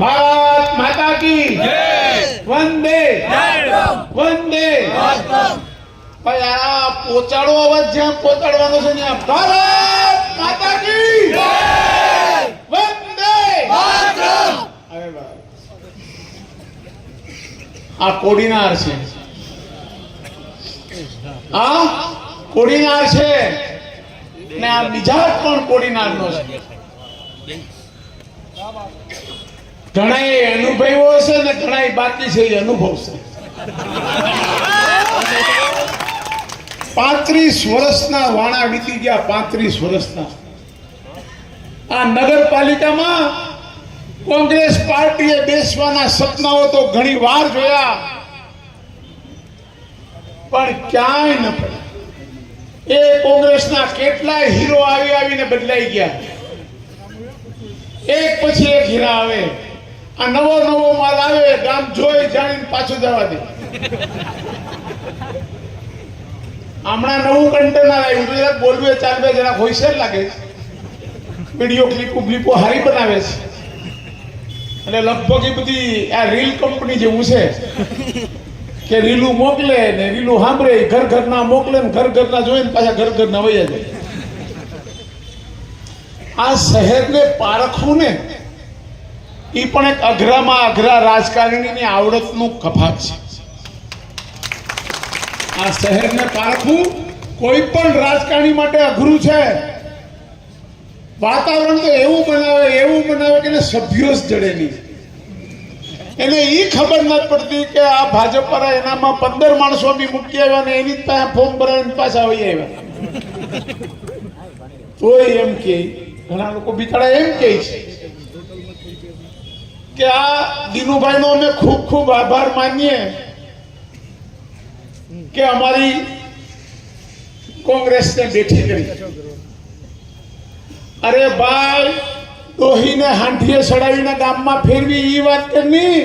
ભારત માતા કી વંદે વંદે ભાઈ આ પોચાડો અવાજ જ્યાં પહોંચાડવાનો છે ત્યાં ભારત માતા કી વંદે આ કોડીનાર છે, આ કોડીનાર છે ને આ બીજા પણ કોડીનારનો છે. ઘણા અનુભવ્યો છે ને ઘણા બાકી છે એ અનુભવશે. 35 વર્ષના વાણા વીતી ગયા. 35 વર્ષના આ નગરપાલિકામાં કોંગ્રેસ પાર્ટીએ બેસવાના સપનાઓ તો ઘણી વાર જોયા પણ ક્યાંય ન પડ્યા. એ કોંગ્રેસના કેટલાય હીરો આવીને બદલાઈ ગયા. એક પછી એક હીરા આવે. આ નવો માલ આવે, ગામ જોઈ જાણીને પાછું જવા દે. હમણાં નવું કન્ટેનર આવ્યું તો જરાક બોલવે ચાલવે જરાક હોશિયાર લાગે. વિડીયો ક્લિપો હારી બનાવે છે અને લગભગ એ બધી આ રીલ કંપની જેવું છે કે રીલું મોકલે ને રીલું સાંભળે, ઘરના મોકલે ને ઘરના જોઈને પાછા ઘરના વયા જાય. આ શહેરને પારખવું ને એ પણ એક અઘરામાં અઘરા રાજકારણીની આવડતનું કફાક છે. આ શહેરને પારખવું કોઈ પણ રાજકારણી માટે અઘરું છે. વાતાવરણ તો એવું બનાવે કે સભ્યો જ જડે નહીં. એને એ ખબર નથી પડતી કે આ ભાજપ પર એનામાં 15 માણસો બી મૂકી આવ્યા ને એની પાસે ફોર્મ ભરાવીને પાછા આવી આવ્યા. તોય એમ કે ઘણા લોકો બિચારા એમ કહે છે કે આ દિનુભાઈનો અમે ખૂબ ખૂબ આભાર માનીએ કે અમારી કોંગ્રેસને બેઠી કરી. અરે ભાઈ, ડોહીને હાંઠીએ ચડાવીને ગામમાં ફેરવી એ વાત કરની.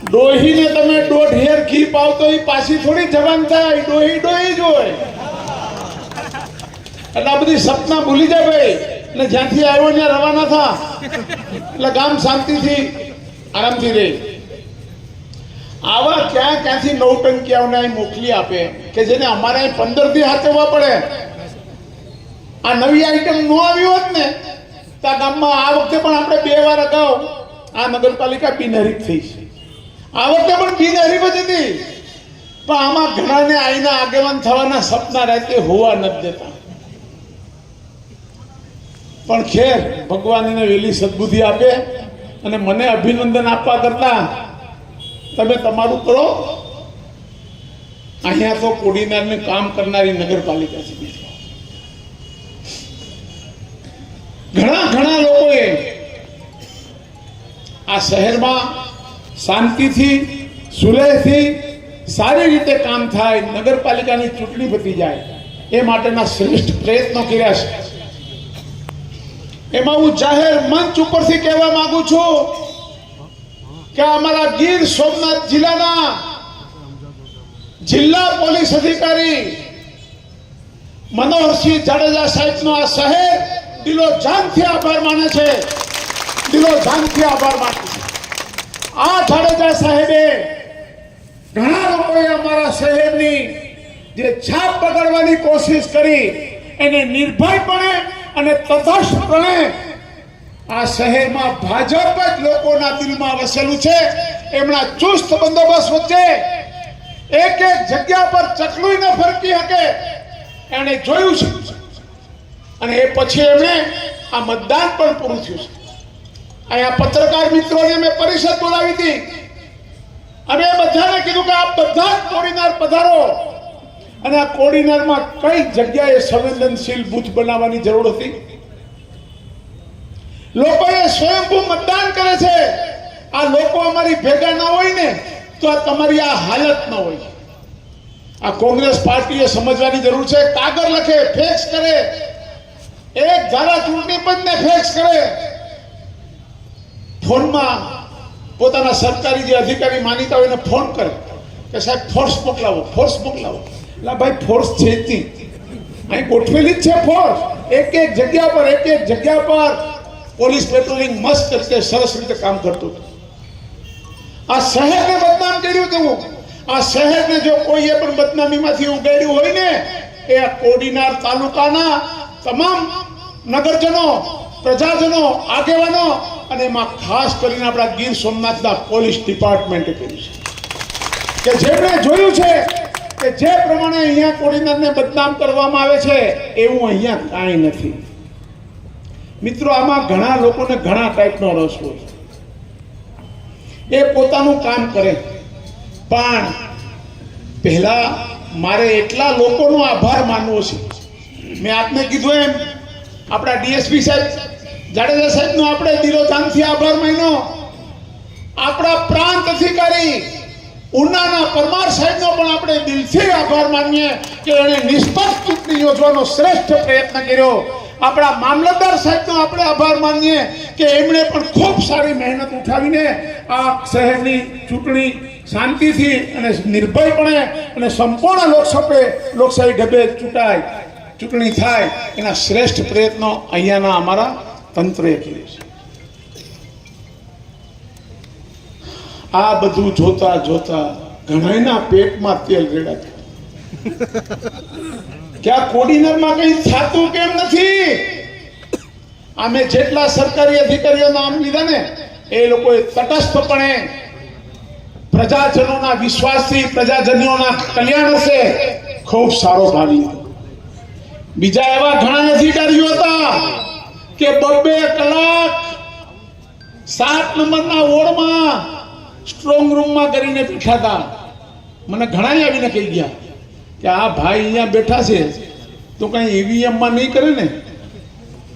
ડોહીને તમે 1.5 હેર ઘી પાવતો એ પાછી થોડી જવાન થાય. ડોહી જ હોય. એટલે આ બધી સપના ભૂલી જાય ભાઈ. એટલે જ્યાંથી આવ્યો ત્યાં રવાના થા એટલે ગામ શાંતિથી આરામથી રહે. આવા ક્યાંથી નવટંકીઓને મોકલી આપે કે જેને અમારે 15 દી હાથવા પડે. આ નવી આઈટમ ન આવી હોત ને તો આ ગામમાં આ વખતે પણ આપણે 2 વાર અગાઉ આ નગરપાલિકા બિનહરીફ થઈ છે. આ વખતે પણ બિનહરીફ જ હતી પણ આમાં ઘણાને આઈના આગેવાન થવાના સપના રાતે હોવા નથી દેતા. પણ ખેર, ભગવાન એને વેલી સદબુદ્ધિ આપે અને મને અભિનંદન આપવા કરતા તમે તમારું કરો. અહીંયા તો કોડીનારને કામ કરનારી નગરપાલિકા છે. ઘણા લોકોએ આ શહેરમાં શાંતિથી સુલેહથી સારી રીતે કામ થાય, નગરપાલિકાની ચૂંટણી પતી જાય એ માટેના શ્રેષ્ઠ પ્રયત્નો કર્યા છે. એમાં હું જાહેર મંચ ઉપરથી કહેવા માંગુ છું કે અમારા ગીર સોમનાથ જિલ્લાના જિલ્લા પોલીસ અધિકારી મનોહરસિંહ જાડેજા સાહેબનો આ શહેર દિલો જાનથી આભાર માને છે. આ જાડેજા સાહેબે ઘણા લોકોએ અમારા શહેરની જે છાપ પકડવાની કોશિશ કરી એને નિર્ભયપણે અને તટસ્થપણે આ શહેરમાં ભાજપ જ લોકોના દિલમાં વસેલું છે. એમના ચુસ્ત બંદોબસ્ત વચ્ચે એક જગ્યા પર ચકલું ન ફરકી શકે એને જોયું છે અને એ પછી એમણે આ મતદાન પણ પૂરું થયું છે. અહીંયા પત્રકાર મિત્રોને મેં પરિષદ બોલાવી હતી અને બધાને કીધું કે આપ બધા જ કોડીનાર પધારો. અને આ કોડીનારમાં કઈ જગ્યાએ સંવેદનશીલ બૂથ બનાવવાની જરૂર હતી? લોકોએ સ્વયંભૂ મતદાન કરે છે. આ લોકો અમારી ભેગા ના હોય ને તો આ તમારી આ હાલત ન હોય. આ કોંગ્રેસ પાર્ટીએ સમજવાની જરૂર છે. કાગળ લખે, ફેક્સ કરે, એક ધારા ચૂંટણી પંચને ફેક્સ કરે, ફોનમાં પોતાના સરકારી જે અધિકારી માનીતા હોય એને ફોન કરે કે સાહેબ ફોર્સ મોકલાવો. એટલે ભાઈ ફોર્સ છે જ નહીં, અહીં ગોઠવેલી જ છે ફોર્સ. એક જગ્યા પર પોલીસ પેટ્રોલિંગ મસ્ત રીતે સરસ રીતે કામ કરતું હતું. આ શહેરને બદનામ કર્યું હતું. આ શહેરને જો કોઈએ પણ બદનામીમાંથી ઉગાડ્યું હોય ને, એ આ કોડીનાર તાલુકાના તમામ નગરજનો, પ્રજાજનો, આગેવાનો અને એમાં ખાસ કરીને આપણા ગીર સોમનાથના પોલીસ ડિપાર્ટમેન્ટે કર્યું છે. કે જેમણે જોયું છે કે જે પ્રમાણે અહીંયા કોડીનારને બદનામ કરવામાં આવે છે એવું અહીંયા કાંઈ નથી. મિત્રો, આમાં ઘણા લોકોને ઘણા ટાઈપનો રસ હોય. એ પોતાનું કામ કરે, પણ પહેલા મારે એટલા લોકોનો આભાર માનવો છે. મેં આપને કીધું એમ, આપણા ડીએસપી સાહેબ જાડેજા સાહેબનો આપણે દિલોજાનથી આભાર માન્યો. આપણા પ્રાંત અધિકારી ઉનાના પરમાર સાહેબનો પણ આપણે દિલથી આભાર માનીએ કે એણે નિષ્પક્ષ ચૂંટણી યોજવાનો શ્રેષ્ઠ પ્રયત્ન કર્યો. આપણા મામલતદાર સાહેબનો આપણે આભાર માનીએ કે એમણે પણ ખૂબ સારી મહેનત ઉઠાવીને આ શહેરની ચૂંટણી શાંતિથી અને નિર્ભયપણે અને સંપૂર્ણ લોકશાહી ઢબે ચૂંટણી થાય એના શ્રેષ્ઠ પ્રયત્નો અહીંયાના અમારા તંત્રએ કર્યું છે. આ બધું જોતા જોતા ઘણાના પેટમાં તેલ રેડાતું કે આ કોડીનારમાં કઈ થતું કેમ નથી. અમે જેટલા સરકારી અધિકારીઓ નામ લીધા ને, એ લોકોએ તટસ્થપણે પ્રજાજનોના વિશ્વાસથી પ્રજાજનોના કલ્યાણ હશે ખૂબ સારો ભાગ લીધો. બીજા એવા ઘણા અધિકારીઓ હતા કે 2 કલાક 7 નંબરના વોર્ડમાં સ્ટ્રોંગ રૂમમાં કરીને બેઠા હતા. મને ઘણા આવીને કહી ગયા કે આ ભાઈ અહીંયા બેઠા છે તો કઈ ઈવીએમમાં નહીં કરે ને.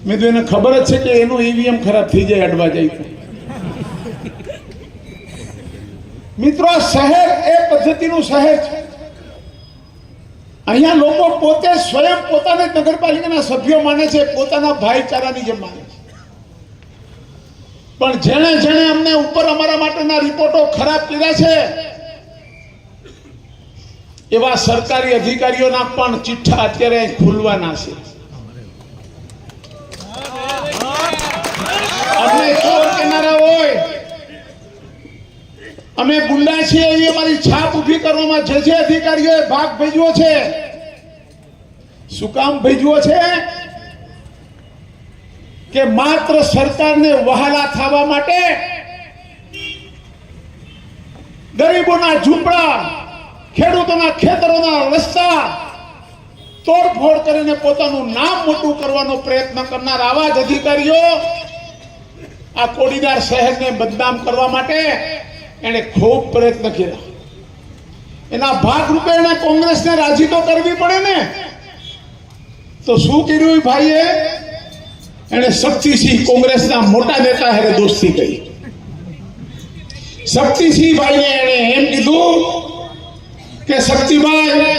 મેં તો એને ખબર જ છે કે એનું ઈવીએમ ખરાબ થઈ જાય અડવા જાય તો. મિત્રો, આ શહેર એ પદ્ધતિનું શહેર છે. અહીંયા લોકો પોતે સ્વયં પોતાને નગરપાલિકાના સભ્યો માને છે, પોતાના ભાઈચારાની જેમ માને છે. પણ જેણે જેણે અમને ઉપર અમારા માટેના રિપોર્ટો ખરાબ કર્યા છે એવા સરકારી અધિકારીઓના પણ ચિઠ્ઠા અત્યારે ખુલવાના છે. અમને ચોર કેનારા હોય, અમે ગુંડા છીએ એવી અમારી છાપ ઊભી કરવામાં જે અધિકારીઓએ ભાગ ભજવ્યો છે. શું કામ ભજવ્યો છે? કે માત્ર સરકારને વહાલા થવા માટે ગરીબોના ઝૂંપડા, ખેડૂતોના ખેતરોના રસ્તા તોડફોડ કરીને પોતાનું નામ મોટું કરવાનો પ્રયત્ન કરનાર આવા જ અધિકારીઓ આ કોડીનાર શહેરને બદનામ કરવા માટે એને ખૂબ પ્રયત્ન કર્યા. એના ભાગરૂપે એને કોંગ્રેસને રાજી તો કરવી પડે ને. તો શું કર્યું ભાઈએ? એને શક્તિસિંહ કોંગ્રેસના મોટા નેતા હારે દોસ્તી કરી. શક્તિસિંહ ભાઈને એને એમ કીધું કે શક્તિભાઈ,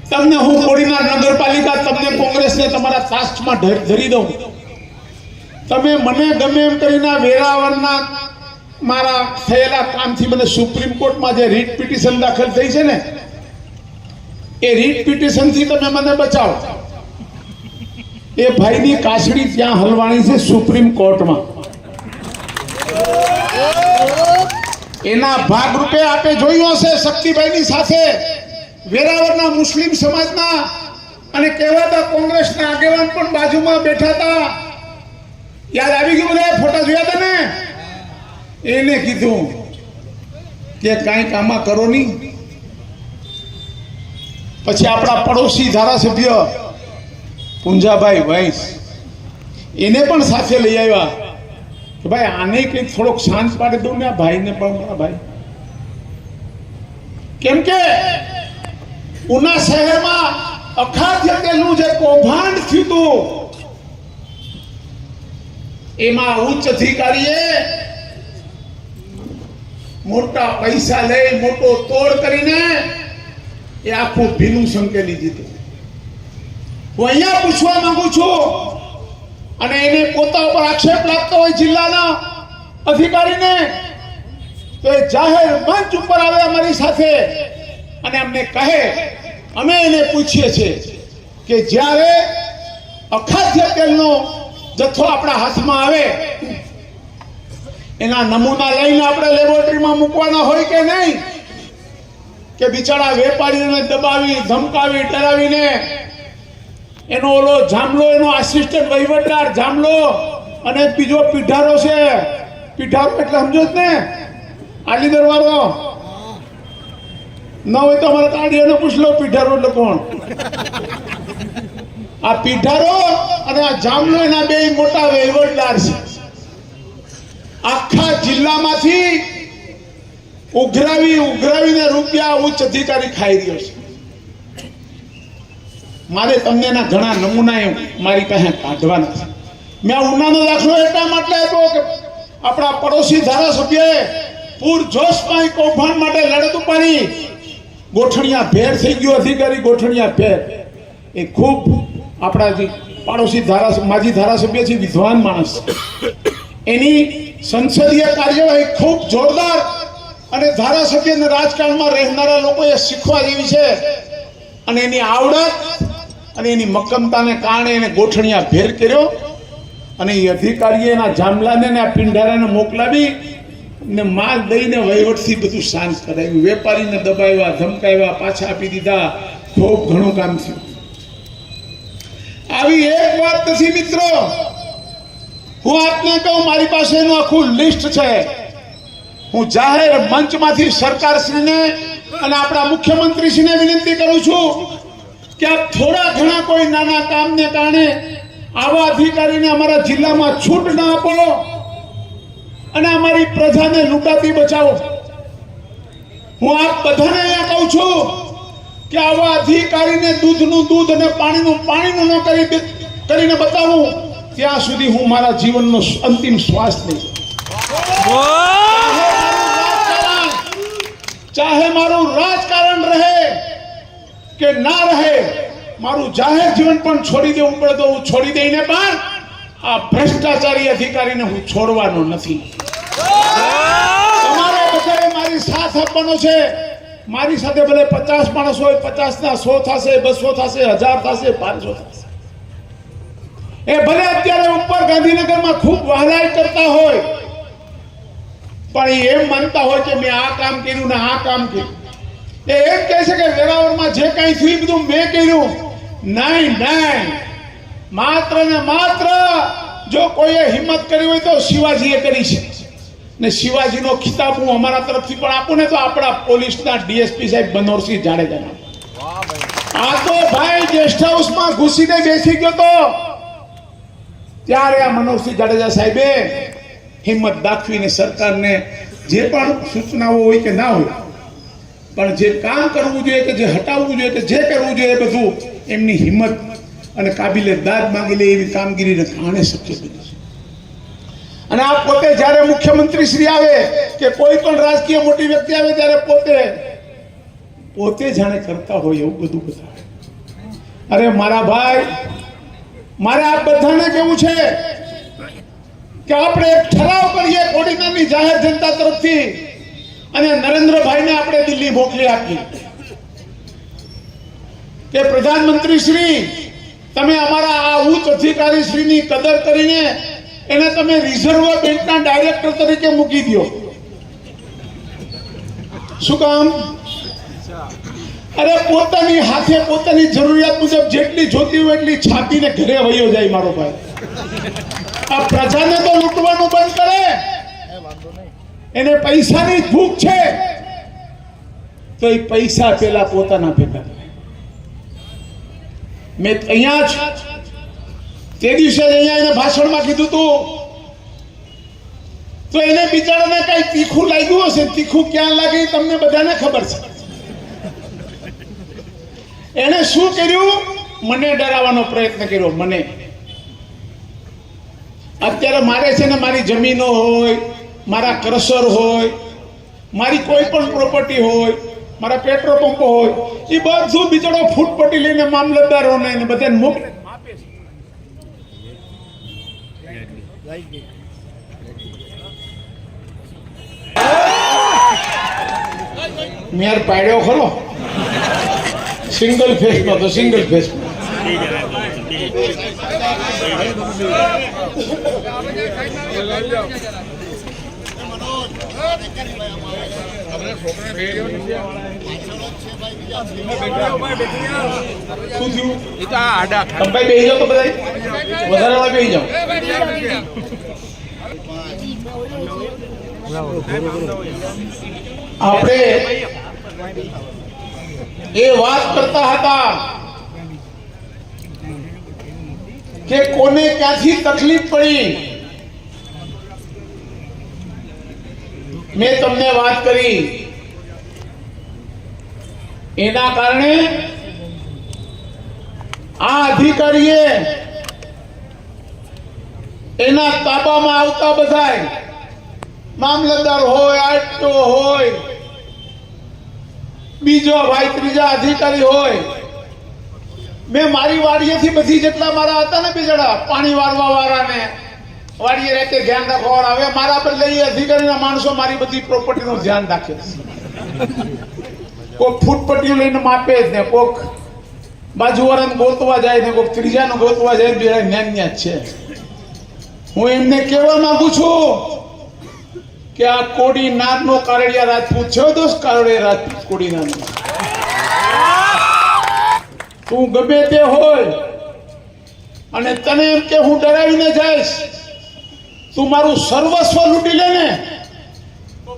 તમને હું કોડીનાર નગરપાલિકા, તમને કોંગ્રેસને તમારા તાસ્કમાં ધરી દઉં. તમે મને ગમે એમ કરીને વેરાવળના મારા થયેલા કામથી મને સુપ્રીમ કોર્ટમાં જે રીટ પિટિશન દાખલ થઈ છે ને, એ રીટ પિટિશનથી તમે મને બચાવો. એ ભાઈની કાસડી ત્યાં હલવાણી છે સુપ્રીમ કોર્ટમાં. એના ભાગરૂપે આપે જોયું હશે શક્તિભાઈની સાથે વેરાવળના મુસ્લિમ સમાજના અને કહેવાતા કોંગ્રેસના આગેવાન પણ બાજુમાં બેઠા હતા. યાદ આવી ગયું? બધા ફોટા જોયા હતા ને? એને કીધું કે કાંઈક આમાં કરો નહીં. પછી આપણા પડોશી ધારાસભ્ય પુંજાભાઈ વૈસ, એને પણ સાથે લઈ આવ્યા કે ભાઈ આને કંઈક થોડોક શાંત પાડી દઉં ને આ ભાઈને પણ. મારા ભાઈ, કેમ કે ઉના શહેરમાં અખાદ્ય તેલનું જે કૌભાંડ થયું હતું એમાં ઉચ્ચ અધિકારીએ મોટા પૈસા લઈ મોટો તોડ કરીને એ આખું ભીનું સંકેલી દીધું. હું અહીંયા પૂછવા માંગુ છું, અને એને પોતા ઉપર આક્ષેપ લાગતો હોય જિલ્લાના અધિકારીને, તો એ જાહેર મંચ ઉપર આવે અમારી સાથે અને અમને કહે. અમે એને પૂછીએ છીએ કે જ્યારે અખાદ્ય તેલનો જથ્થો આપણા હાથમાં આવે એના નમૂના લઈને આપણે લેબોરેટરીમાં મૂકવાના હોય કે નહીં, કે બિચારા વેપારીઓને દબાવી ધમકાવી ડરાવીને એનો ઓલો જામલો, એનો આસિસ્ટન્ટ વહીવટદાર જામલો અને બીજો પીઢારો છે. પીઢારો એટલે સમજો જ ને, આલીદર વાળો ન હોય તો અમારે કાઢીને પૂછ લો પીઢારો એટલે કોણ. આ પીઢારો અને આ જામલો એના બે મોટા વહીવટદાર છે. આખા જિલ્લામાંથી ઉઘરાવીને રૂપિયા ઉચ્ચ અધિકારી ખાઈ રહ્યો છે. મારે તમને એના ઘણા નમૂના મારી પાસે કાઢવાના છે. મેં ઉનાનો દાખલો એટલા માટે આપ્યો કે આપણા પડોશી ધારાસભ્યએ પૂરજોશમાં કૌભાંડ માટે લડત ઉપાડી, ગોઠણિયા ભેર થઈ ગયો અધિકારી, ગોઠણિયા ભેર. એ ખૂબ આપણા જે પાડોશી માજી ધારાસભ્ય છે, વિદ્વાન માણસ. એની સંસદીય કાર્યવાહી ખૂબ જોરદાર અને ધારાસભ્યના રાજકારણમાં રહેનારા લોકોએ શીખવા જેવી છે. અને એની આવડત અને એની મક્કમતાને કારણે એને ગોઠણિયા ભેર કર્યો અને એ અધિકારીએ એના જામલાને આ પિંડારાને મોકલાવી ને માલ દઈને વહીવટથી બધું શાંત કરાવ્યું. વેપારીને દબાવ્યા, ધમકાવ્યા, પાછા આપી દીધા. ખૂબ ઘણું કામ થયું. આવી એક વાત નથી મિત્રો, હું આપને કહું, મારી પાસે એનું આખું લિસ્ટ છે. હું જાહેર મંચમાંથી સરકારશ્રીને અને આપણા મુખ્યમંત્રીશ્રીને વિનંતી કરું છું કે આપ થોડા ઘણા કોઈ નાના કામને કારણે આવા અધિકારીને અમારા જિલ્લામાં છૂટ ના આપો અને અમારી પ્રજાને લૂંટાતી બચાવો. હું આપ બધાને અહીંયા કહું છું કે આવા અધિકારીને દૂધનું દૂધ અને પાણીનું પાણીનું ન કરીને બતાવું ત્યાં સુધી હું મારા જીવનનો અંતિમ શ્વાસ લઈશ. ચાહે મારું રાજકારણ રહે કે ના રહે, મારું જાહેર જીવન પણ છોડી દેવું પડે તો હું છોડી દઈને પણ આ ભ્રષ્ટાચારી અધિકારીને હું છોડવાનો નથી. તમારે બધાએ મારી સાથ આપવાનો છે. મારી સાથે ભલે 50 માણસ હોય, 50 ના 100 થશે, 200 થશે, 1000 થશે, 500 થશે. એ ભલે અત્યારે ઉપર ગાંધીનગરમાં ખૂબ વહાલાઈ કરતા હોય, પણ એમ માનતા હોય કે મેં આ કામ કર્યું ને આ કામ કર્યું. એ એમ કહે છે કે વેરાવળમાં જે કાંઈ થયું બધું મેં કર્યું. નહીં, માત્ર ને માત્ર જો કોઈએ હિંમત કરી હોય તો શિવાજીએ કરી છે. ને શિવાજીનો ખિતાબ હું અમારા તરફથી પણ આપું ને તો આપણા પોલીસના ડીએસપી સાહેબ બનોરસિંહ જાડેજાના. આ તો ભાઈ ગેસ્ટ હાઉસમાં ઘૂસીને બેસી ગયો તો ત્યારે આ મનોરસિંહ જાડેજા સાહેબે હિંમત દાખવીને સરકારને જે પણ સૂચનાઓ હોય કે ના હોય, પણ જે કામ કરવું જોઈએ કે જે હટાવવું જોઈએ કે જે કરવું જોઈએ એ બધું એમની હિંમત અને કાબિલે દાદ માંગી લે એવી કામગીરીને કારણે શક્ય બન્યું છે. અને આ પોતે જ્યારે મુખ્યમંત્રી શ્રી આવે કે કોઈ પણ રાજકીય મોટી વ્યક્તિ આવે ત્યારે પોતે જાણે કરતા હોય એવું બધું બતાવે. અરે મારા ભાઈ, મારે આ બધાને કેવું છે કે આપણે એક ઠરાવ કરીએ કોડીનારની જાહેર જનતા તરફથી અને નરેન્દ્રભાઈને આપણે દિલ્હી મોકલી આપીએ કે પ્રધાનમંત્રી શ્રી, તમે અમારા આ ઉચ્ચ અધિકારી શ્રીની કદર કરીને એને તમે રિઝર્વ બેંકના ડાયરેક્ટર તરીકે મૂકી દો. શું કામ? અરે પોતાની હાથે પોતાની જરૂરિયાત મુજબ જેટલી જોતી હોય એટલી છાપીને ઘરે વયો જાય મારો ભાઈ. આ પ્રજાને તો લૂંટવાનું બંધ કરે. એને પૈસાની ભૂખ છે તો એ પૈસા પેલા પોતાના ભેગા થાય. મેં અહીંયા જ તે દિવસે અહીંયા એને ભાષણમાં કીધું તું તો એને બિચારાને કઈ તીખું લાગ્યું હશે. તીખું ક્યાં લાગે તમને બધાને ખબર છે. એને શું કર્યું? મને ડરાવવાનો પ્રયત્ન કર્યો. મને અત્યારે મારે છે ને મારી જમીનો હોય, મારા ક્રશર હોય, મારી કોઈ પણ પ્રોપર્ટી હોય, મારા પેટ્રોલ પંપો હોય, એ બધું બિચારો ફૂટપટ્ટી લઈને મામલતદારોને ને બધાને મોકલે. મેર પાડ્યો ખરો સિંગલ ફેસ નો તો સિંગલ ફેસ બેસી જાઓ તો બધા વધારે બેસી જાઓ. આપણે એ વાત કરતા હતા કે કોને ક્યાંથી તકલીફ પડી. મેં તમને વાત કરી એના કારણે આ અધિકારીએ એના તાબામાં આવતા બધાય મામલતદાર હોય, આરટીઓ હોય, બીજો ભાઈ ત્રીજા અધિકારી હોય, મેં મારી વાડીએથી બધી જેટલા મારા હતા ને બિચારા પાણી વાળવા વાળાને વાડીએ રહેતે ધ્યાન રાખવા આવે મારા બદલે એ અધિકારીના માણસો મારી બધી પ્રોપર્ટીનું ધ્યાન રાખે છે. કોઈક ફૂટપટ્ટીઓ લઈને માપે જ ને, કોઈક બાજુવાળાને ગોતવા જાય ને, કોઈક ત્રીજાને ગોતવા જાય, બે ન્યા જ છે. હું એમને કહેવા માંગુ છું કે આ કોડી નાગનો કારડિયા રાજપૂત છે. દોસ્ત કારડિયા રાજપૂત કોડી નાગનો, તું ગમે તે હોય અને તને એમ કે હું ડરાવીને જઈશ, તું મારું સર્વસ્વ લૂંટી લે ને તો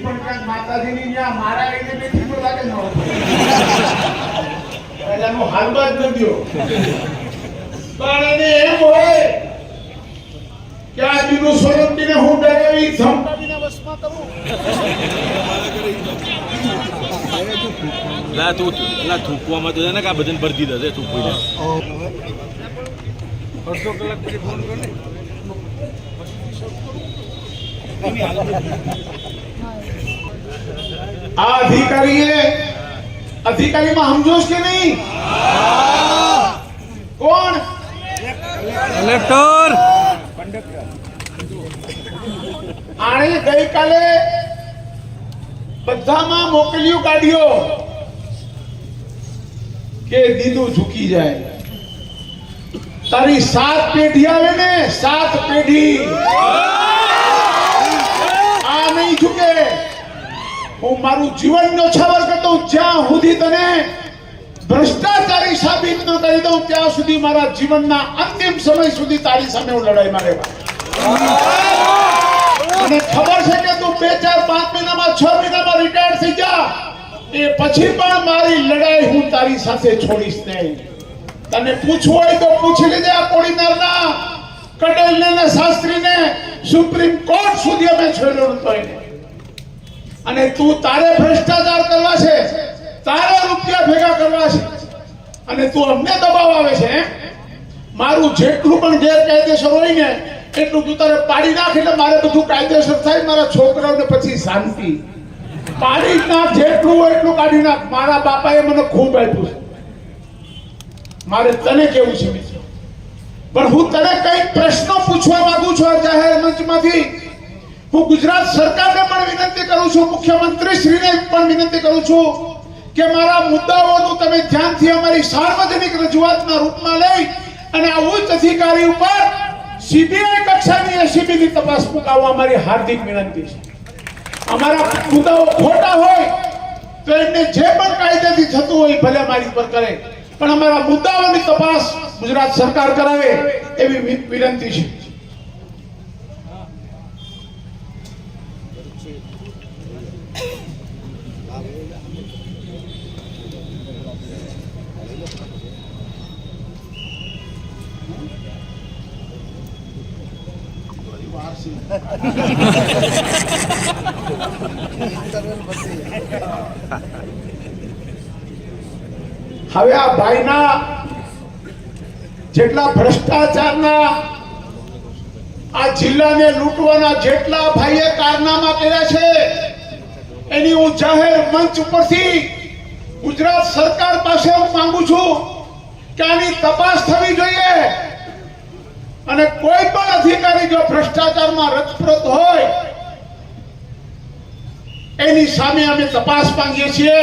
પણ માતાજીની ત્યાં મારા એને બેઠી તો લાગે ન હાલવા જ ન દો. પણ એને એમ હોય કે આ બીજું સોલંકીને હું ડરાવી ધમકાવીને વશમાં કરું. લા તું લા થૂકવામાં તો ને કે આ બધાને ભરતી દે થૂકવીને. અડધો કલાક પછી ફોન કર ને. આ અધિકારીમાં સમજો કે નહીં? કોણ? કલેક્ટર. આણે ગઈકાલે બધામાં મોકલ્યું કાઢ્યો કે દીદું ઝૂકી જાય. તારી 7 પેઢી આવે ને, 7 પેઢી આ નહીં ઝૂકે. હું મારું જીવન ન્યોછાવર કરતો જ્યાં સુધી તને ભ્રષ્ટાચારી સાબિત ન કરી દઉં ત્યાં સુધી મારા જીવનના અંતિમ સમય સુધી તારી સામે હું લડાઈમાં રહેવા. મને ખબર છે કે તું 2, 4, 5 મહિનામાં 6 મહિનામાં રિટાયર થઈ જા, એ પછી પણ મારી લડાઈ હું તારી સાથે છોડીશ નહીં. તને પૂછવું હોય તો પૂછી લેજે આ કોડીનારના કડેલને ને શાસ્ત્રીને. સુપ્રીમ કોર્ટ સુધી અમે છોડ્યો નતો એને. અને તું તારે ભ્રષ્ટાચાર કરવા છે, તારે રૂપિયા ભેગા કરવા છે અને તું અમને દબાવ આવે છે. મારું જેટલું પણ ગેરકાયદેસર હોય ને એટલું તું તારે પાડી નાખ એટલે મારે બધું કાયદેસર થાય. મારા છોકરાઓને પછી શાંતિ. પાડી નાખ, જેટલું હોય એટલું કાઢી નાખ. મારા બાપાએ મને ખૂબ આપ્યું છે, મારે તને કેવું છે મિત્રો. પણ હું તને કઈ પ્રશ્નો પૂછવા માંગુ છું આ જાહેર મંચમાંથી. હું ગુજરાત સરકારને પણ વિનંતી કરું છું, મુખ્યમંત્રી શ્રીને પણ વિનંતી કરું છું કે મારા મુદ્દાઓનું તમે ધ્યાનથી અમારી સાર્વજનિક રજૂઆતના રૂપમાં લઈ અને આ ઉચ્ચ અધિકારી ઉપર સીબીઆઈ કક્ષાની એસીબીની તપાસ મુકાવવા અમારી હાર્દિક વિનંતી છે. અમારા મુદ્દાઓ ખોટા હોય તો એમને જે પણ કાયદેથી થતું હોય ભલે મારી પર કરે, પણ અમારા મુદ્દાઓની તપાસ ગુજરાત સરકાર કરાવે એવી વિનંતી છે. હવે આ ભાઈના જેટલા ભ્રષ્ટાચારના આ જિલ્લાને લૂંટવાના જેટલા ભાઈએ કારનામા કર્યા છે એની હું જાહેર મંચ ઉપરથી ગુજરાત સરકાર પાસે હું માંગુ છું કે આની તપાસ થવી જોઈએ. અને કોઈ પણ અધિકારી જો ભ્રષ્ટાચારમાં રચપ્રત હોય એની સામે અમે તપાસ માંગીએ છીએ.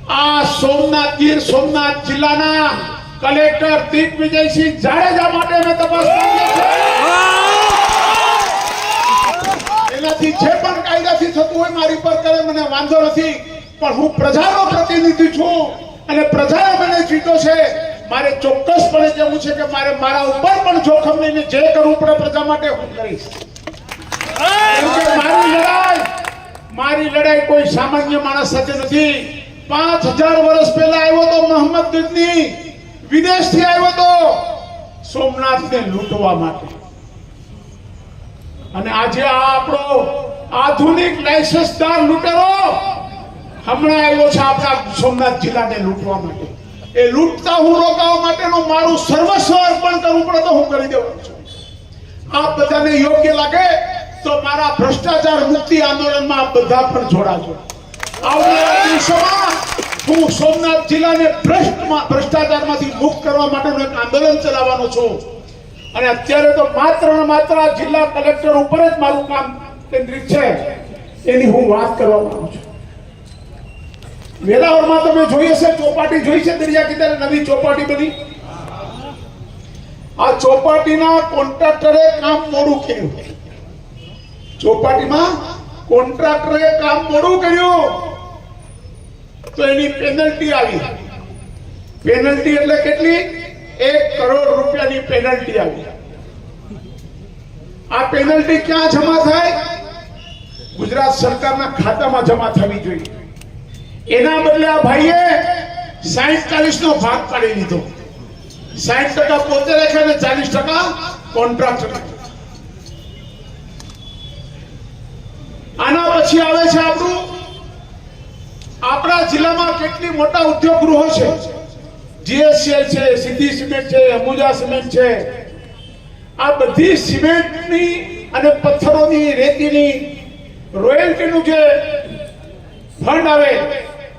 આ ગીર સોમનાથ જિલ્લાના કલેક્ટર દિગ્વિજયસિંહ જાડેજા માટે અમે તપાસ માંગીએ છીએ. એનાથી જે પણ કાયદાથી થતું હોય મારી પર કરે, મને વાંધો નથી, પણ હું પ્રજાનો પ્રતિનિધિ છું અને પ્રજાએ મને જીતો છે. મારે ચોક્કસપણે કહેવું છે કે મારે મારા ઉપર પણ જોખમ લઈને જે કરવું પડે પ્રજા માટે હું કરીશ. કેમ કે મારી લડાઈ કોઈ સામાન્ય માણસ સાથે નથી. 5000 વર્ષ પહેલા આવ્યો તો મોહમ્મદ ગઝની, વિદેશથી આવ્યો તો સોમનાથને લૂંટવા માટે, અને આજે આ આપણો આધુનિક લાયસન્સદાર લૂંટેરો હમણાં આવ્યો છે આપણા સોમનાથ જિલ્લાને લૂંટવા માટે. એ લૂંટતા હું રોકાવા માટેનું મારું સર્વસ્વ અર્પણ કરવું પડે તો હું કરી દેવાનો છું. આ બધાને યોગ્ય લાગે તો મારા ભ્રષ્ટાચાર મુક્તિ આંદોલનમાં આપ બધા પણ જોડાજો. આવનારા દિવસોમાં હું સોમનાથ જિલ્લાને ભ્રષ્ટાચારમાંથી મુક્ત કરવા માટેનું એક આંદોલન ચલાવવાનો છું. અને અત્યારે તો માત્ર ને માત્ર જિલ્લા કલેક્ટર ઉપર જ મારું કામ કેન્દ્રિત છે. એની હું વાત કરવા માંગુ છું. વેલાવરમાં તમે જોઈ હશે, ચોપાટી જોઈ છે, દરિયા કિનારે નવી ચોપાટી બની. આ ચોપાટીના કોન્ટ્રાક્ટરે કામ મોડું કર્યું. ચોપાટીમાં કોન્ટ્રાક્ટરે કામ મોડું કર્યું તો એની પેનલ્ટી આવી. પેનલ્ટી એટલે કેટલી? 1 કરોડ રૂપિયાની પેનલ્ટી આવી. આ પેનલ્ટી ક્યાં જમા થાય? ગુજરાત સરકારના ખાતામાં જમા થવી જોઈએ. એના બદલે આ ભાઈએ 60-40 નો ભાગ પાડી લીધો. 60% પોતે રાખે અને 40% કોન્ટ્રાક્ટર. આના પછી આવે છે આપણા જિલ્લામાં કેટલી મોટા ઉદ્યોગ ગૃહો છે. જીએસસીએલ છે, સિદ્ધિ સિમેન્ટ છે, અંબુજા સિમેન્ટ છે. આ બધી સિમેન્ટની અને પથ્થરોની, રેતીની રોયલ્ટીનું જે ફંડ આવે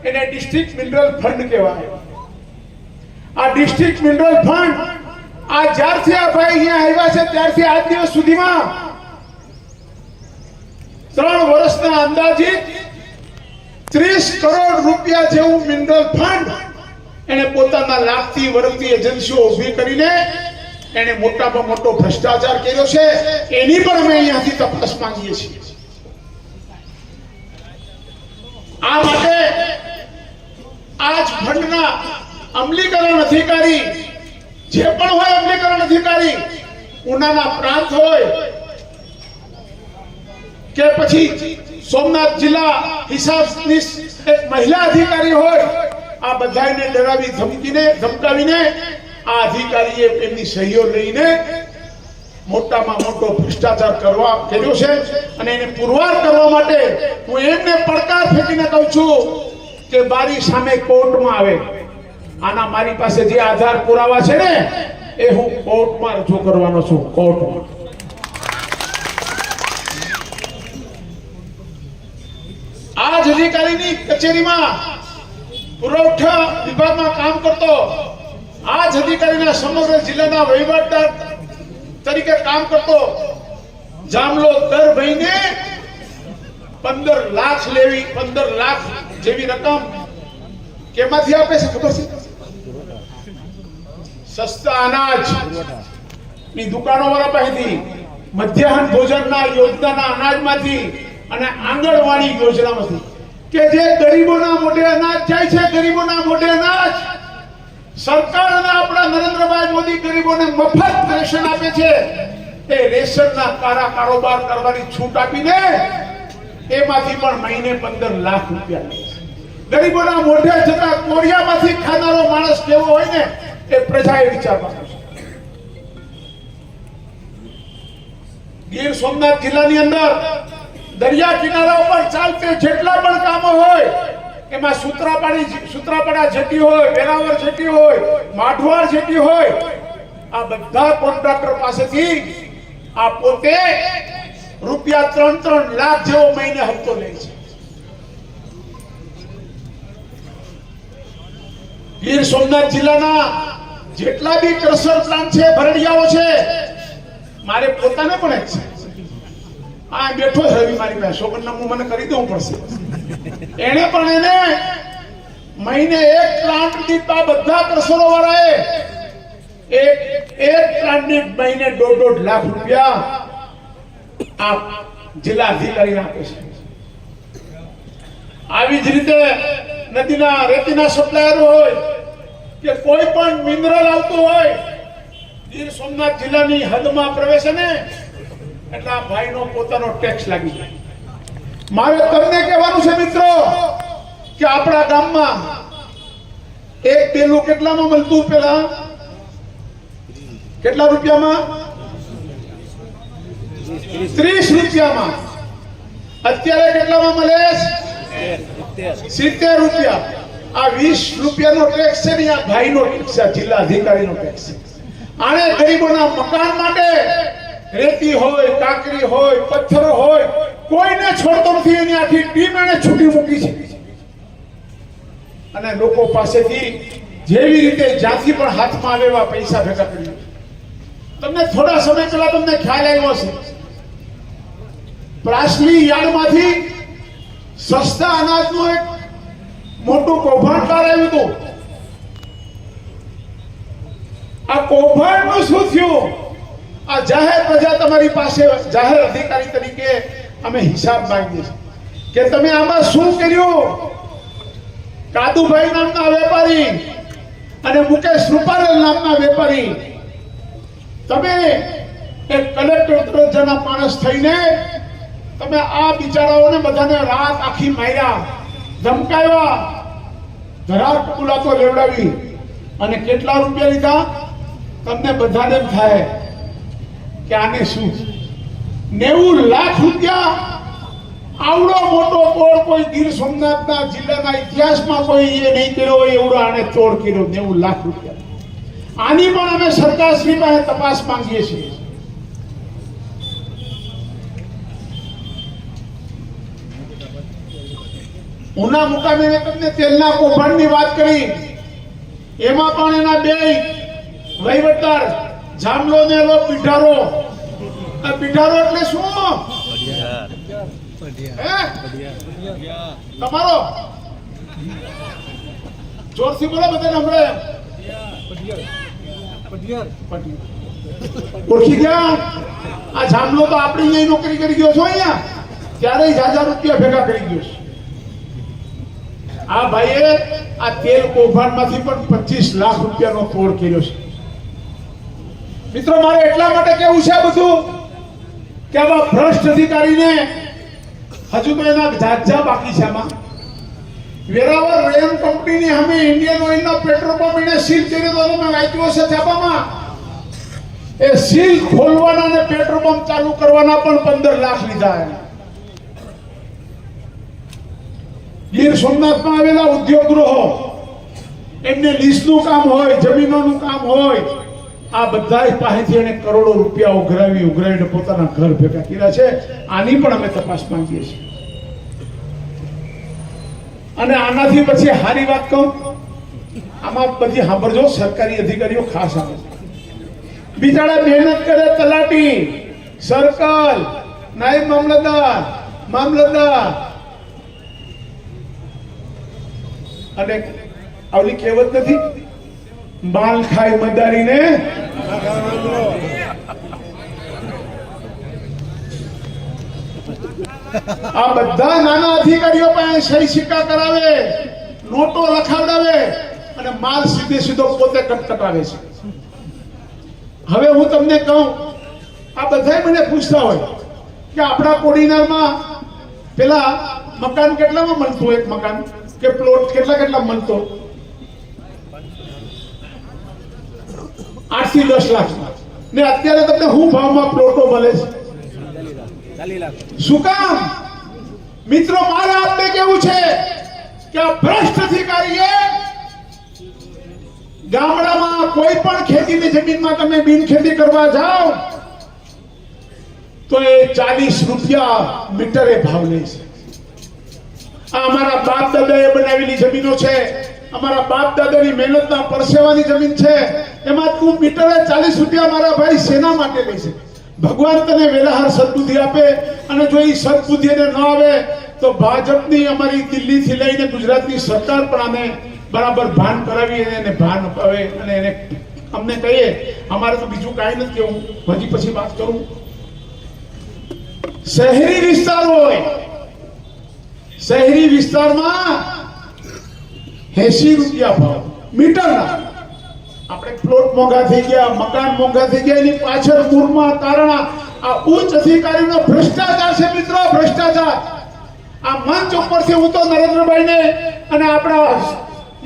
એને ડિસ્ટ્રિક્ટ મિનરલ ફંડ કહેવાય. આ ડિસ્ટ્રિક્ટ મિનરલ ફંડ આ જ્યારથી આ ભાઈ અહીંયા આવ્યા છે ત્યારથી આજ દિવસ સુધીમાં 3 વર્ષના અંદાજિત 30 કરોડ રૂપિયા જેવું મિનરલ ફંડ એને પોતાના લાગતી વળગતી એજન્સીઓ ઊભી કરીને એને મોટામાં મોટો ભ્રષ્ટાચાર કર્યો છે. એની પણ અમે અહીંયાથી તપાસ માંગીએ છીએ. આ માટે આજ ફંડના અમલીકરણ અધિકારી જે પણ હોય, અમલીકરણ અધિકારી ઉનાના પ્રાંત હોય કે પછી સોમનાથ જિલ્લા હિસાબની એક મહિલા અધિકારી હોય, આ બધાને ડરાવી ધમકાવીને આ અધિકારીએ એમની સહીઓ લઈને મોટામાં મોટો ભ્રષ્ટાચાર કર્યો છે. અને એને પુરવાર કરવા માટે હું એમને પડકાર ફેંકીને કહું છું કે મારી સામે કોર્ટમાં આવે. આના મારી પાસે જે આધાર પુરાવા છે ને એ હું કોર્ટમાં રજૂ કરવાનો છું. કોર્ટમાં આ જ અધિકારીની કચેરીમાં પુરવઠા વિભાગમાં કામ કરતો આ જ અધિકારીના સમગ્ર જિલ્લાના વહીવટદાર તરીકે કામ કરતો જામલો દર મહિને 15 લાખ લેવી, 15 લાખ જેવી રકમ કેમાંથી આપે છે ખબર છે? સસ્તા અનાજ ની દુકાનો વાળા પાસેથી, મધ્યાહન ભોજનના યોજનાના અનાજમાંથી અને આંગણવાડી યોજનામાંથી, કે જે ગરીબોના મોઢે અનાજ જાય છે. ગરીબોના મોઢે અનાજ સરકાર અને આપણા નરેન્દ્રભાઈ મોદી ગરીબોને મફત રેશન આપે છે. એ રેશનના કારોબાર કરવાની છૂટ આપીને એમાંથી પણ મહિને 15 લાખ રૂપિયા લે છે. ગરીબોના મોઢે જતા કોડિયામાંથી ખાનારો માણસ કેવો હોય ને એ પ્રજાએ વિચારવાનું છે. ગીર સોમનાથ જિલ્લાની અંદર દરિયા કિનારા ઉપર ચાલતી જેટલા પણ કામો હોય એમાં સૂત્રાપાડા જેટી હોય, વેરાવળ જેટી હોય, માઢવાડ જેટી હોય, આ બધા કોન્ટ્રાક્ટર પાસેથી આ પોતે રૂપિયા 3-3 લાખ જેવો મહિને હપ્તો લે છે. ગીર સોમનાથ જિલ્લાના જેટલા બી ક્રશર પ્લાન્ટ છે, ભરડિયાઓ છે, મારે પોતાને પણ એક છે. આ બેઠો છે રવિ મારી પાસે, સોગંદનામું મને કરી દેવું પડશે. એને પણ એને મહિને એક પ્લાન્ટ દીઠ આ બધા કરસરો વાળાએ એક પ્લાન્ટ દીઠ મહિને 1.5 લાખ રૂપિયા આ જિલ્લા અધિકારીને આપે છે. આવી જ રીતે નદીના રેતીના સપ્લાયર હોય કે કોઈ પણ મિનરલ આવતું હોય ગીર સોમનાથ જિલ્લાની હદમાં પ્રવેશે ને એટલે આ ભાઈનો પોતાનો ટેક્સ લાગી જાય. મારે તમને કહેવાનું છે મિત્રો કે આપણા ગામમાં એક પેલું કેટલામાં મળતું? પેલા કેટલા રૂપિયામાં? 30 રૂપિયામાં. અત્યારે કેટલામાં મળે? 70 રૂપિયા. આ 20 રૂપિયાનો ટેક્સ છે ને આ ભાઈનો ટેક્સ છે, જિલ્લા અધિકારીનો ટેક્સ છે. આને ગરીબોના મકાન માટે રેતી હોય, કાંકરી હોય, પથ્થરો હોય, કોઈને છોડતો નથી. એની આખી ટીમ એને છૂટી મૂકી છે અને લોકો પાસેથી જેવી રીતે જ્યાંથી પણ હાથમાં આવે એવા પૈસા ભેગા કરી. તમને થોડા સમય પહેલા તમને ખ્યાલ આવ્યો હશે, પ્રાસલી યાર્ડમાંથી સસ્તા અનાજનું એક મોટું કૌભાંડ બહાર આવ્યું હતું. આ કૌભાંડનું શું થયું? આ જાહેર પ્રજા તમારી પાસે જાહેર અધિકારી તરીકે અમે હિસાબ માંગીએ છીએ કે તમે આમાં શું કર્યું? કાદુભાઈ નામના વેપારી અને મુકેશ રૂપારેલ નામના વેપારી, તમે એક કલેક્ટર દરજ્જાના માણસ થઈને તમે આ બિચારાઓને બધાને રાત આખી માર્યા, ધમકાવ્યા, ધરાર કબૂલાતો લેવડાવી અને કેટલા રૂપિયા લીધા? તમને બધાને એમ થાય કે આને શું 90 લાખ રૂપિયા. આવડો મોટો તોડ કોઈ ગીર સોમનાથના જિલ્લાના ઇતિહાસમાં કોઈ એ નહીં કર્યો હોય એવડો આને તોડ કર્યો, 90 લાખ રૂપિયા. આની પણ અમે સરકારશ્રી પાસે તપાસ માંગીએ છીએ. ઉના મુકામે મેં તમને તેલના કૌભાંડની વાત કરી, એમાં પણ એના બે વહીવટદાર જામલો ને એલો પીઠારો. આ પીઠારો એટલે શું? તમારો જોરથી બોલો બધાને હમણાં. ઓળખી ગયા? આ જામલો તો આપણી અહીંયા નોકરી કરી ગયો છો, અહીંયા ત્યારે 1000 રૂપિયા ભેગા કરી ગયો છે. આ ભાઈએ આ તેલ કૌભાંડમાંથી પણ 25 લાખ રૂપિયાનો તોડ કર્યો છે. મિત્રો મારે એટલા માટે કેવું છે બધું કે આવા ભ્રષ્ટ અધિકારીને હજુ તો એના જાજા બાકી છે. આમાં વેરાવળ રેન કંપનીની અમે ઇન્ડિયન ઓઇલનો પેટ્રોલ પંપ એને સીલ કર્યો તો તમે વાંચ્યું હશે છાપામાં. એ સીલ ખોલવાના અને પેટ્રોલ પંપ ચાલુ કરવાના પણ 15 લાખ લીધા. ગીર સોમનાથમાં આવેલા ઉદ્યોગ ગૃહો, એમને લીઝનું કામ હોય, જમીનોનું કામ હોય, આ બધા પાસેથી એને કરોડો રૂપિયા ઉઘરાવીને પોતાના ઘર ભેગા કર્યા છે. આની પણ અમે તપાસ માંગીએ છીએ. અને આનાથી પછી હારી વાત કહું, આમાં બધી સાંભળજો, સરકારી અધિકારીઓ ખાસ આવે, બિચારા મહેનત કરે, તલાટી, સર્કલ, નાયબ મામલતદાર અને આવલી કહેવત નથી, માલ ખાય મદારીને. આ બધા નાના અધિકારીઓ પાસે સહી સિક્કા કરાવે, નોટો લખાવડાવે અને માલ સીધો પોતે કટકટાવે છે. હવે હું તમને કહું, આ બધા મને પૂછતા હોય કે આપણા કોડીનારમાં પેલા મકાન કેટલામાં મળતું? એક મકાન કે પ્લોટ કેટલા મળતો? 8 થી 10 લાખ ને અત્યારે તમને શું ભાવમાં પ્લોટો મળે છે? 40 લાખ. શું કામ? મિત્રો મારે આપને કેવું છે કે આ ભ્રષ્ટ અધિકારીએ ગામડામાં કોઈ પણ ખેતીની જમીનમાં તમે બિનખેતી કરવા જાઓ તો એ 40 રૂપિયા મીટરે ભાવ લે છે. આ અમારા બાપ દાદાએ બનાવેલી જમીનો છે, અમારા બાપ દાદાની મહેનતના પરસેવાની જમીન છે. એમાં તું મીટરે 40 રૂપિયા મારા ભાઈ શેના માટે લે છે? ભગવાન તને વેલાહાર સદબુદ્ધિ આપે, અને જો એ સદબુદ્ધિ એને ન આવે તો ભાજપની અમારી દિલ્હીથી લઈને ગુજરાતની સરકાર પણ આને બરાબર ભાન કરાવી અને એને ભાન અપાવે અને એને અમને કહીએ. અમારે તો બીજું કાંઈ નથી કહેવું, હજી પછી વાત કરું. શહેરી વિસ્તાર હોય, શહેરી વિસ્તારમાં 80 રૂપિયા ભાવ મીટરના. આપણે પ્લોટ મોંઘા થઈ ગયા, મકાન મોંઘા થઈ ગયા, એની પાછળ મૂળમાં કારણ આ ઉચ્ચ અધિકારીનો ભ્રષ્ટાચાર છે મિત્રો, ભ્રષ્ટાચાર. આ મંચ ઉપરથી હું તો નરેન્દ્રભાઈને અને આપણા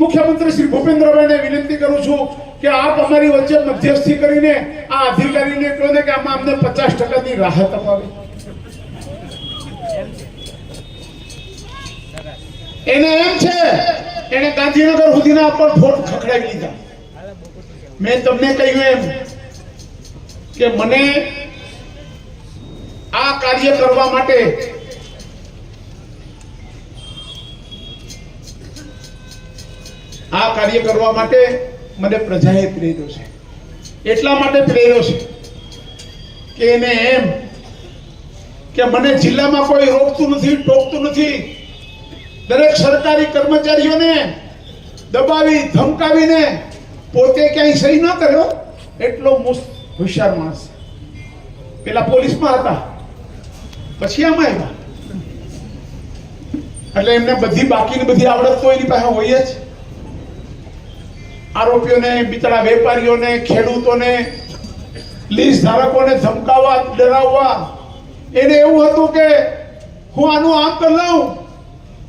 મુખ્યમંત્રી શ્રી ભૂપેન્દ્રભાઈને વિનંતી કરું છું કે આપ અમારી વચ્ચે મધ્યસ્થી કરીને આ અધિકારીને કહો ને કે આમાં અમને 50% રાહત અપાવે. એને એમ છે એને ગાંધીનગર સુધીના પણ ફોટ ખખડાવી લીધા. મેં તમને કહ્યું એમ કે મને આ કાર્ય કરવા માટે મને પ્રજાએ પ્રેર્યો છે. એટલા માટે પ્રેર્યો છે કે એને એમ કે મને જિલ્લામાં કોઈ રોકતું નથી, ટોકતું નથી. દરેક સરકારી કર્મચારીઓને દબાવી ધમકાવીને પોતે ક્યાંય સહી ન કર્યો એટલો હોશિયાર માણસ. પેલા પોલીસમાં હતા, પછી આમાં આવ્યા, એટલે એમને બધી બાકીની બધી આવડત તો એની પાસે હોય જ. આરોપીઓને, બિચારા વેપારીઓને, ખેડૂતોને, લીઝ ધારકોને ધમકાવવા, ડરાવવા. એને એવું હતું કે હું આનું આમ કરી લઉં,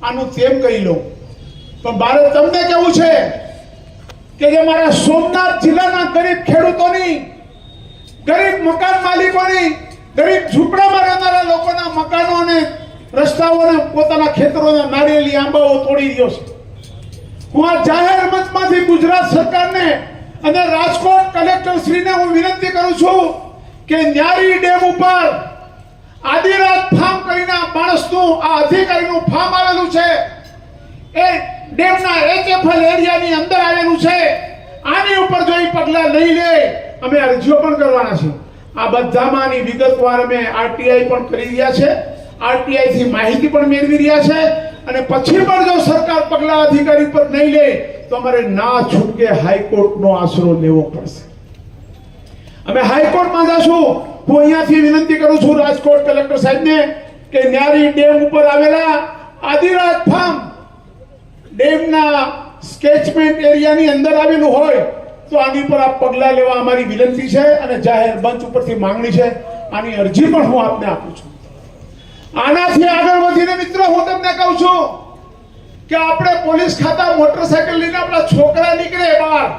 આનું તેમ કરી લઉં. પણ મારે તમને કેવું છે કે જે મારા સોમનાથ જિલ્લાના ગરીબ ખેડૂતોની, ગરીબ મકાન માલિકોની, ગરીબ ઝૂંપડામાં રહેનારા લોકોના મકાનો અને રસ્તાઓને, પોતાના ખેતરોના નારિયેળી આંબાઓ તોડી રહ્યો છે. હું આ જાહેર મંચમાંથી ગુજરાત સરકારને અને રાજકોટ કલેક્ટર શ્રીને હું વિનંતી કરું છું કે ન્યારી ડેમ ઉપર આદિરાજ ફાર્મ કરીને આ માણસનું, આ અધિકારીનું ફાર્મ આવેલું છે, એ ડેમના HFL એરિયાની અંદર આવેલું છે. આની ઉપર જો એ પગલા નહીં લે, અમે અરજીઓ પણ કરવાના છે. આ બધામાંની વિગતવાર અમે RTI પણ કરી રહ્યા છે, RTI થી માહિતી પણ મેળવી રહ્યા છે. અને પછી પણ જો સરકાર પગલા અધિકારી પર નહીં લે તો અમારે ના છૂટકે હાઈકોર્ટનો આશરો લેવો પડશે. અમે હાઈકોર્ટમાં જશું. હું અહીંયાથી વિનંતી કરું છું રાજકોટ કલેક્ટર સાહેબને કે ન્યારી ડેમ ઉપર આવેલા આદિરાજ ફાર્મ ડેમના સ્કેચમેન્ટ એરિયાની અંદર આવેલું હોય તો આની પર આપ પગલા લેવા અમારી વિનંતી છે અને જાહેર મંચ ઉપરથી માંગણી છે. આની અરજી પણ હું આપને આપું છું. આનાથી આગળ વધીને મિત્રો હું તમને કહું છું કે આપણે પોલીસ ખાતા મોટરસાયકલ લઈને આપણા છોકરા નીકળે બહાર,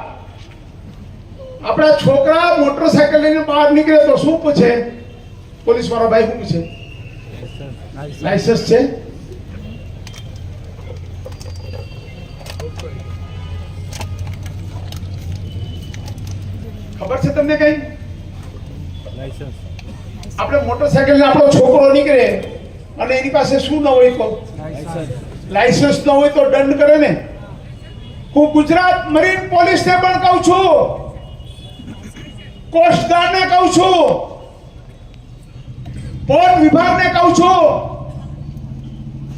આપણા છોકરા મોટરસાયકલ લઈને બહાર નીકળે તો શું પૂછે પોલીસ વાળા ભાઈ? શું પૂછે? લાયસન્સ છે? ખબર છે તમને કઈ? આપણે મોટરસાયકલ ને આપણો છોકરો નીકળે અને એની પાસે શું ન હોય તો લાયસન્સ ન હોય તો દંડ કરે ને. હું ગુજરાત મરીન પોલીસને પણ કહું છું, કોસ્ટગાર્ડને કહું છું, પોર્ટ વિભાગને કહું છું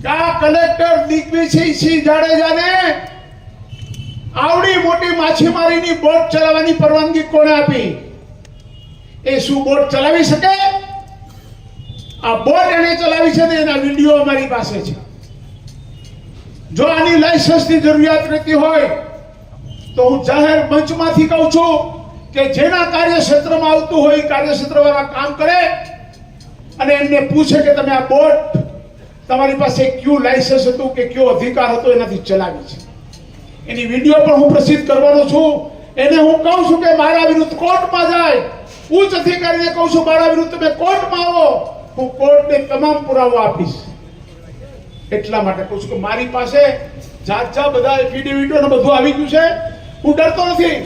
કે આ કલેક્ટર દિગ્વિજયસિંહ જાડેજાને આવડી મોટી માછીમારીની બોટ ચલાવવાની પરવાનગી કોણે આપી? એ શું બોટ ચલાવી શકે? આ બોટ એને ચલાવી છે ને એના વિડીયો અમારી પાસે છે. જો આની લાયસન્સની જરૂરિયાત રહેતી હોય તો હું જાહેર મંચમાંથી કહું છું કે જેના કાર્યક્ષેત્રમાં આવતું હોય કાર્યક્ષેત્રવાળા કામ કરે અને એમને પૂછે કે તમે આ બોટ તમારી પાસે કયું લાયસન્સ હતું કે કયો અધિકાર હતો એનાથી ચલાવી છે. એની વિડીયો પણ હું પ્રસિદ્ધ કરવાનો છું. એને હું કહું છું કે મારા વિરુદ્ધ કોર્ટમાં જાય. ઉચ્ચ અધિકારીને કહું છું મારા વિરુદ્ધ તમે કોર્ટમાં આવો, હું કોર્ટને તમામ પુરાવા આપીશ. એટલા માટે કહું છું કે મારી પાસે જાત બધા એફિડેવિટો ને બધું આવી ગયું છે. હું ડરતો નથી.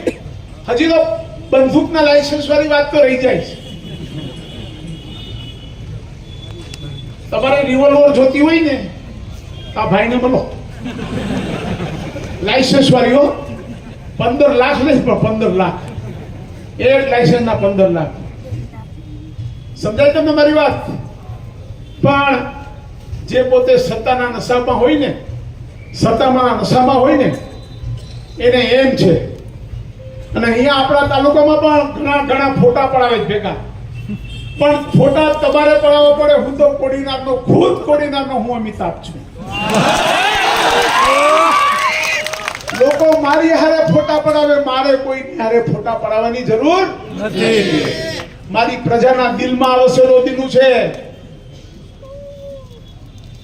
હજી તો બંદૂકના લાયસન્સ વાળી વાત તો રહી જાય છે. તમારે રિવોલ્વર જોતી હોય ને આ ભાઈને બોલો, લાયસન્સ વાળી હો. 15 લાખ નહીં પણ 15 લાખ. એક લાયસન્સ ના 15 લાખ. સમજાય તમને મારી વાત? પણ જે પોતે સત્તાના નશામાં હોય ને, સત્તામાં નશામાં હોય ને, એને એમ છે. અને અહીંયા આપણા તાલુકામાં પણ ઘણા ફોટા પડાવે છે ભેગા. પણ ફોટા તમારે પડાવવા પડે. હું તો કોડીનારનો, ખુદ કોડીનારનો હું અમિતાભ છું. લોકો મારી હારે ફોટા પડાવે, મારે કોઈ હારે ફોટા પડાવવાની જરૂર નથી. મારી પ્રજાના દિલમાં વસેલો દિલું છે.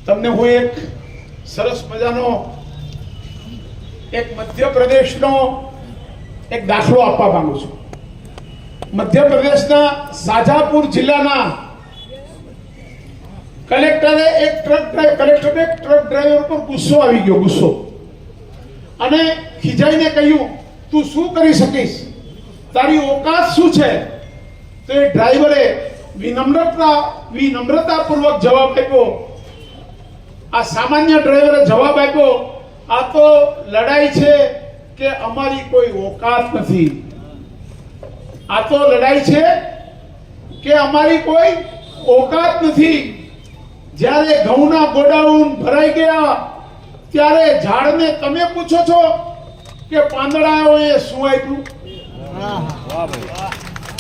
તમને હું એક સરસ મજાનો એક મધ્યપ્રદેશનો એક દાખલો આપવા માંગુ છું. મધ્યપ્રદેશના શાજાપુર જિલ્લાના કલેક્ટરને એક ટ્રક ડ્રાઈવર પર ગુસ્સો આવી ગયો, ગુસ્સો. અને ખીજાઈને કહ્યું, તું શું કરી શકીશ, તારી ઓકાત શું છે? તો એ ડ્રાઈવરે વિનમ્રતાપૂર્વક જવાબ આપ્યો. આ સામાન્ય ડ્રાઈવરે જવાબ આપ્યો, આ તો લડાઈ છે કે અમારી કોઈ ઓકાત નથી. આ તો લડાઈ છે કે અમારી કોઈ ઓકાત નથી. જ્યારે ઘઉંના ગોડાઉન ભરાઈ ગયા ત્યારે ઝાડને તમે પૂછો છો કે પાંદડાઓએ શું આપ્યું?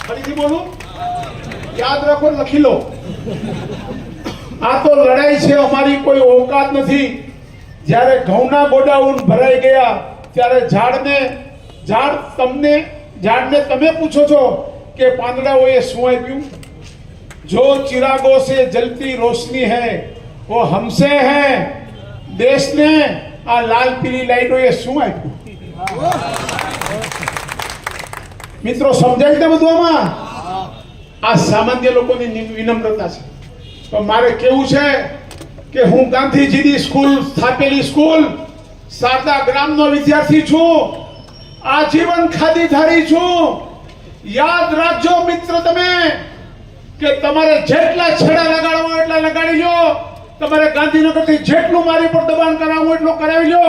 ફરીથી બોલું, યાદ રાખો, લખી લો. આ તો લડાઈ છે, અમારી કોઈ ઓકાત નથી. જ્યારે ઘઉંના ગોડાઉન ભરાઈ ગયા ત્યારે ઝાડને તમે પૂછો છો કે પાંદડાઓએ શું આપ્યું? જો ચિરાગો સે જલતી રોશની है वो हमसे है. દેશને આ લાલ પીળી લાઈટોએ શું આપ્યું? મિત્રો સમજાય છે બધું આમાં? આ સામાન્ય લોકોની વિનમ્રતા છે. તો મારે કેવું છે કે હું ગાંધીજીની સ્કૂલ સ્થાપેલી સ્કૂલ શારદા ગ્રામનો વિદ્યાર્થી છું. આજીવન ખાદીધારી છું. યાદ રાખજો મિત્ર તમે કે તમારે જેટલા છેડા લગાડવા એટલા લગાડી લો. તમારે ગાંધીનગરથી જેટલું મારી પર દબાણ કરાવવું એટલું કરાવી લો.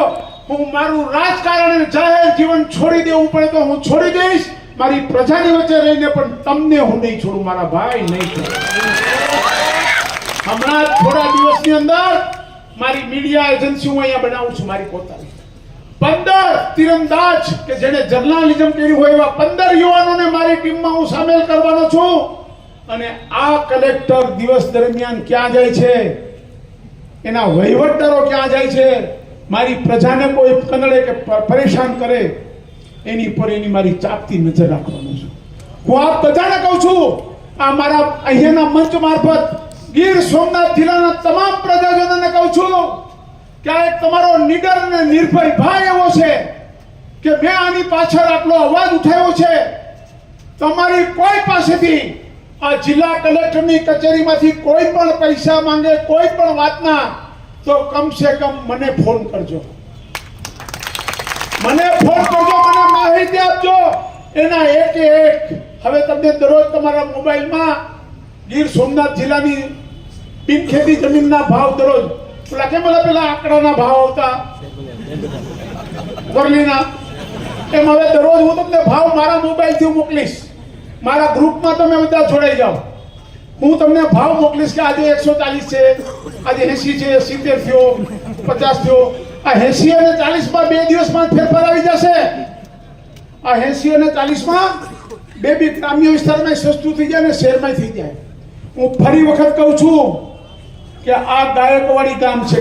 હું મારું રાજકારણ અને જાહેર જીવન છોડી દેવું પડે તો હું છોડી દઈશ. મારી પ્રજાની વચ્ચે રહીને પણ તમને હું નહીં છોડું, મારા ભાઈ, નહીં છોડું. હમણાં થોડા દિવસની અંદર મારી મીડિયા એજન્સી હું અહીંયા બનાવું છું, મારી પોતાની. 15 તીરંદાજ કે જેને જર્નાલિઝમ કર્યું હોય એવા 15 યુવાનોને મારી ટીમમાં હું સામેલ કરવાનો છું. અને આ કલેક્ટર દિવસ દરમિયાન ક્યાં જાય છે, એના વહીવટદારો ક્યાં જાય છે, મારી પ્રજાને કોઈ કનડે કે પરેશાન કરે એની પર એની મારી ચાપતી નજર રાખવાનો છું. હું આપ બધાને કહું છું, આ મારા અહીંયાના મંચ મારફત ગીર સોમનાથ જિલ્લાના તમામ પ્રજાજનોને કહું છું કે આ એક તમારો નીડર અને નિર્ભય ભાઈ એવો છે કે મેં આની પાછળ આટલો અવાજ ઉઠાવ્યો છે. તમારી કોઈ પાસેથી આ જિલ્લા કલેક્ટરની કચેરીમાંથી કોઈ પણ પૈસા માંગે કોઈ પણ વાતના, તો કમસે કમ મને ફોન કરજો. મને માહિતી આપજો. એના એક હવે તમને દરરોજ તમારા મોબાઈલમાં ગીર સોમનાથ જિલ્લાની બિનખેતી જમીનના ભાવ દરરોજ પેલા આંકડાના ભાવ આવતા વરલીના, એમ હવે દરરોજ હું તમને ભાવ મારા મોબાઈલથી મોકલીશ. મારા ગ્રુપમાં તમે બધા જોડાઈ જાઓ. હું તમને ભાવ મોકલીશ કે આજે 140 છે, આજે 80 છે, 70 થયો, 50 થયો. આ 80 અને 40 માં 2 દિવસમાં ફેરફાર આવી જશે. આ 80 અને 40 માં બે ગ્રામ્ય વિસ્તારમાં સસ્તું થઈ જાય ને શહેરમાં થઈ જાય. હું ફરી વખત કહું છું કે આ ગાયકવાડી ગામ છે.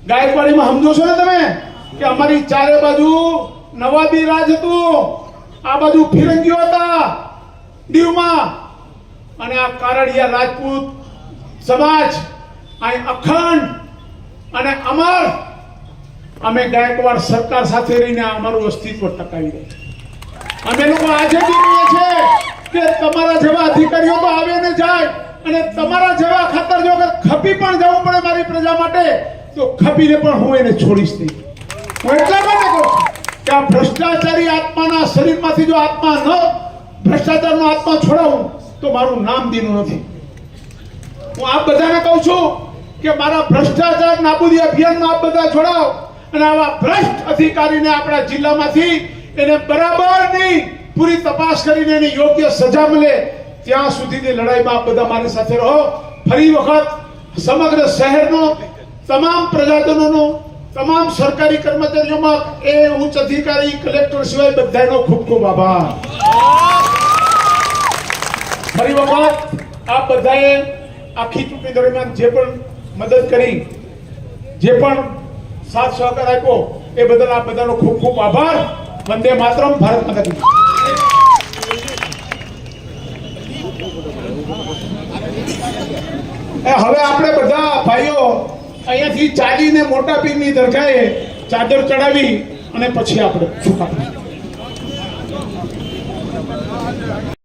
ગાયકવાડીમાં સમજો છો ને તમે કે અમારી ચારે બાજુ નવાબી રાજ હતું. આ બાજુ ફિરંગીઓ હતા દીવમાં, અને આ કારડિયા રાજપૂત સમાજ અહીં અખંડ અને અમર. અમે ગાયકવાડ સરકાર સાથે રહીને અમારું અસ્તિત્વ ટકાવી રહ્યા છીએ. અમે લોકો આજે બી કહીએ છીએ કે તમારા જેવા અધિકારીઓ તો આવે ને જાય, અને તમારા જેવા ખાતર જો ખપી પણ જવું પડે મારી પ્રજા માટે તો ખપીને પણ હું એને છોડીશ નહીં. હું એટલા માટે કહું છું કે આ ભ્રષ્ટાચારી આત્માના શરીરમાંથી જો ભ્રષ્ટાચારનો આત્મા છોડાવું તો મારું નામ દીનું નથી. હું આપ બધાને કહું છું કે મારા ભ્રષ્ટાચાર નાબૂદી અભિયાનમાં આપ બધા જોડાઓ, અને આવા ભ્રષ્ટ અધિકારીને આપણા જિલ્લામાંથી એને બરાબરની પૂરી તપાસ કરીને એની યોગ્ય સજા મળે ત્યાં સુધીની લડાઈમાં આપ બધા મારી સાથે રહો. ફરી વખત સમગ્ર શહેરનો તમામ પ્રજાજનોનો, તમામ સરકારી કર્મચારીઓમાં એ ઉચ્ચ અધિકારી કલેક્ટર સિવાય બધાનો ખૂબ ખૂબ આભાર. ફરી વખત આપ બધાએ આખી ચૂંટણી દરમિયાન જે પણ મદદ કરી, જે પણ સાથ સહકાર આપ્યો એ બદલ આપ બધાનો ખૂબ ખૂબ આભાર. વંદે માતરમ. ભારત માતા કી જય. હવે આપણે બધા ભાઈઓ અહીંયાથી ચાલીને મોટા પીરની દરગાહે ચાદર ચડાવી અને પછી આપણે સુખા